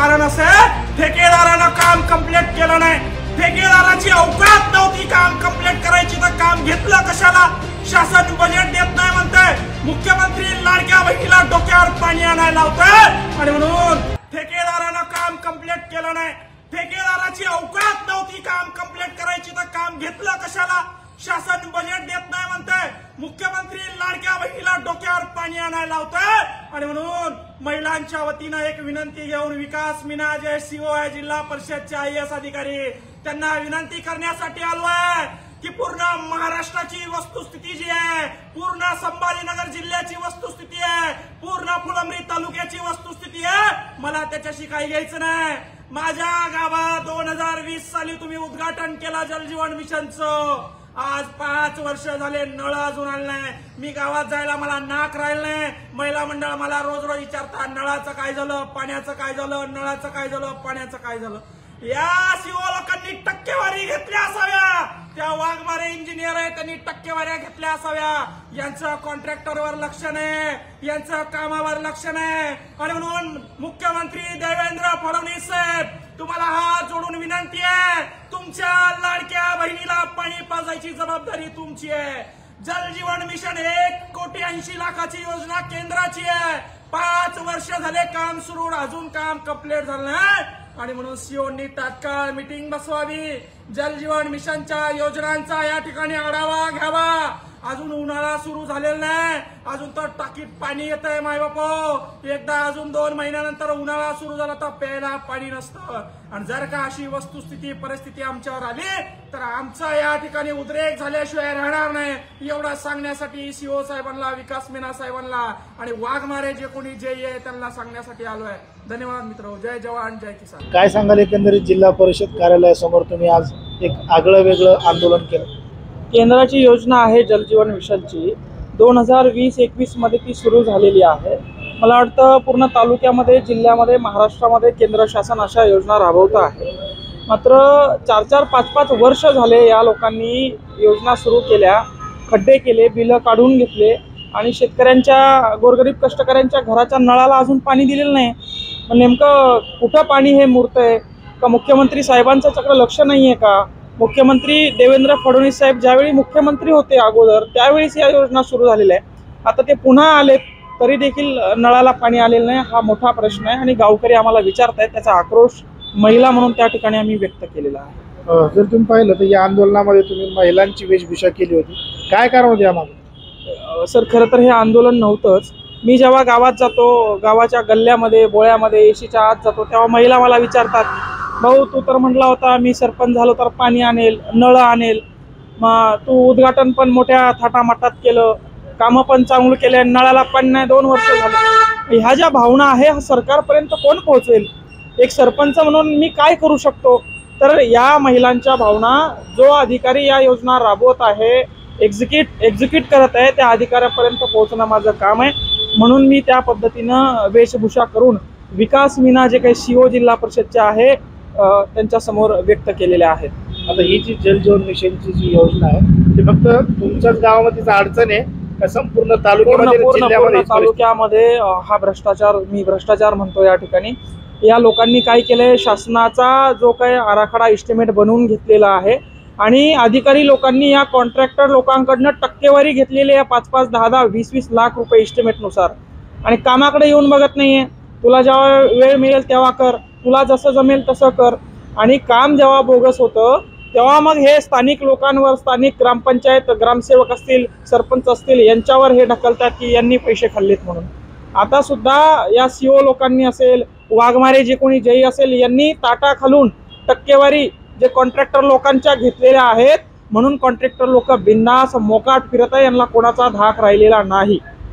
कारण असेल ठेकेदारानं काम कंप्लीट केलं नाही, ठेकेदाराची अवकात नव्हती काम कंप्लीट करायची, तर काम घेतलं कशाला? शासन बजेट देत नाही म्हणतंय, मुख्यमंत्री लाडक्या बहिणीला डोक्यावर पाणी आणायला लावतंय आणि म्हणून ठेकेदारानं काम कंप्लीट केलं नाही, ठेकेदाराची अवकात नव्हती काम कंप्लीट करायची, तर काम घेतलं कशाला? शासन बजेट देत नाही म्हणतंय, मुख्यमंत्री लाडक्या बहिणीला डोक्यावर पाणी आणायला लावतंय आणि म्हणून महिलांच्या वतीनं एक विनंती घेऊन विकास मीना जे सीओ आहे जिल्हा परिषदचे IAS अधिकारी, त्यांना विनंती करण्यासाठी आलोय की पूर्ण महाराष्ट्राची वस्तुस्थिती जी आहे, पूर्ण संभाजीनगर जिल्ह्याची वस्तुस्थिती आहे, पूर्ण फुलंब्री तालुक्याची वस्तुस्थिती आहे, मला त्याच्याशी काही घ्यायचं नाही। माझ्या गावात 2020 साली तुम्ही उद्घाटन केला जलजीवन मिशनचं, आज 5 वर्ष झाले नळ अजून आले नाही, मी गावात जायला मला नाक राहिलं नाही, महिला मंडळ मला रोज रोज विचारतात नळाचं काय झालं, पाण्याचं काय झालं, नळाचं काय झालं, पाण्याचं काय झालं। या सीओ लोकांनी टक्केवारी घेतल्या असाव्या, त्या वाघमारे इंजिनियर आहे त्यांनी टक्केवाऱ्या घेतल्या असाव्या, यांचं कॉन्ट्रॅक्टरवर लक्ष नाही, यांचं कामावर लक्ष नाही आणि म्हणून मुख्यमंत्री देवेंद्र फडणवीस साहेब तुम्हाला हात जोडून विनंती आहे, तुमच्या लाडक्या बहिणीला पाणी पाजायची जबाबदारी तुमची आहे। जलजीवन मिशन 1,80,00,000 योजना केंद्राची आहे, 5 वर्ष झाले काम सुरू, अजून काम कंप्लीट झालं नाही आणि म्हणून सीओनी तात्काळ मीटिंग बसवावी, जलजीवन मिशनच्या योजनांचा या ठिकाणी आढावा घ्यावा। अजून उन्हाळा सुरू झालेला नाही, अजून तर टाकीत पाणी येत आहे मायबापो, एकदा अजून 2 महिन्यानंतर उन्हाळा सुरू झाला तर प्यायला पाणी नसतं आणि जर का अशी वस्तुस्थिती परिस्थिती आमच्यावर आली तर आमचा या ठिकाणी उद्रेक झाल्याशिवाय राहणार नाही। एवढा सांगण्यासाठी सीओ साहेबांना, विकास मीना साहेबांना आणि वाघमारे जे कोणी जे आहे त्यांना सांगण्यासाठी आलोय। धन्यवाद मित्र, जय जवान जय किसान। काय सांगाल एकंदरीत जिल्हा परिषद कार्यालयासमोर तुम्ही आज एक आगळं वेगळं आंदोलन केलं? केंद्राची योजना आहे जलजीवन मिशनची, 2020-21 मध्ये ती सुरू झालेली आहे। मला वाटतं पूर्ण तालुक्यामध्ये, जिल्ह्यामध्ये, महाराष्ट्रामध्ये केंद्र शासन अशा योजना राबवतं आहे। मात्र 4-4, 5-5 वर्ष झाले या लोकांनी योजना सुरू केल्या, खड्डे केले, बिलं काढून घेतले आणि शेतकऱ्यांच्या, गोरगरीब कष्टकऱ्यांच्या घराच्या नळाला अजून पाणी दिलेलं नाही। पण नेमकं कुठं पाणी हे मुरतंय का? मुख्यमंत्री साहेबांचं त्याकडे लक्ष नाहीये का? मुख्यमंत्री देवेंद्र फडणवीस साहेब ज्यावेळी मुख्यमंत्री होते अगोदर त्यावेळीच या योजना सुरू झालेल्या आहे, आता ते पुन्हा आले तरी देखील नळाला पाणी आलेलं नाही, हा मोठा प्रश्न आहे आणि गावकरी आम्हाला विचारतायत, त्याचा आक्रोश महिला म्हणून त्या ठिकाणी आम्ही व्यक्त केलेला आहे। जर तुम्ही पाहिलं तर या आंदोलनामध्ये तुम्ही महिलांची वेशभूषा केली होती, काय कारण होते यामागे? सर खरं तर हे आंदोलन नव्हतंच, मी जेव्हा गावात जातो, गावाच्या गल्ल्यामध्ये, बोळ्यामध्ये, एशीच्या आत जातो, तेव्हा महिला मला विचारतात, भाऊ तू तर म्हटला होता मी सरपंच झालो तर पाणी आणेल, नळ आणेल, मग तू उद्घाटन पण मोठ्या थाटामाटात केलं, कामं पण चांगलं केले, नळाला पाणी नाही, 2 वर्ष झाले। ह्या ज्या भावना आहे हा सरकारपर्यंत कोण पोहोचवेल? एक सरपंच म्हणून मी काय करू शकतो? तर या महिलांच्या भावना जो अधिकारी या योजना राबवत आहे, एक्झिक्यूट करत आहे, त्या अधिकाऱ्यापर्यंत पोहोचणं माझं काम आहे। म्हणून मी त्या पद्धतीनं वेशभूषा करून विकास मीना जे काही सीओ जिल्हा परिषदचे आहे त्यांच्या समोर व्यक्त केलेल्या आहेत। आता ही जी जलजीवन मिशनची जी योजना आहे ती फक्त तुमच्याच गावामध्ये अडचण आहे का संपूर्ण तालुक्यामध्ये हा भ्रष्टाचार, मी भ्रष्टाचार म्हणतो या ठिकाणी, या लोकांनी काय केलंय, शासनाचा जो काही आराखडा एस्टिमेट बनवून घेतलेला आहे आणि अधिकारी लोकांनी या कॉन्ट्रॅक्टर लोकांकडनं टक्केवारी घेतलेली आहे 5-5, 10-10, 20-20 लाख रुपये एस्टिमेटनुसार आणि कामाकडे येऊन बघत नाहीये। तुला जेव्हा वेळ मिळेल तेव्हा कर, तुला जसं जमेल तसं कर आणि काम जेव्हा बोगस होतं तेव्हा मग हे स्थानिक लोकांवर, स्थानिक ग्रामपंचायत, ग्रामसेवक असतील, सरपंच असतील यांच्यावर हे ढकलतात की यांनी पैसे खाल्लेत म्हणून। आता सुद्धा या सीओ लोकांनी असेल, वाघमारे जे कोणी जयी असेल, यांनी ताटा खालून टक्केवारी जे कॉन्ट्रॅक्टर लोकांच्या घेतलेल्या आहेत, म्हणून कॉन्ट्रॅक्टर लोक बिंदास मोकाट फिरत आहे, यांना कोणाचा धाक राहिलेला नाही।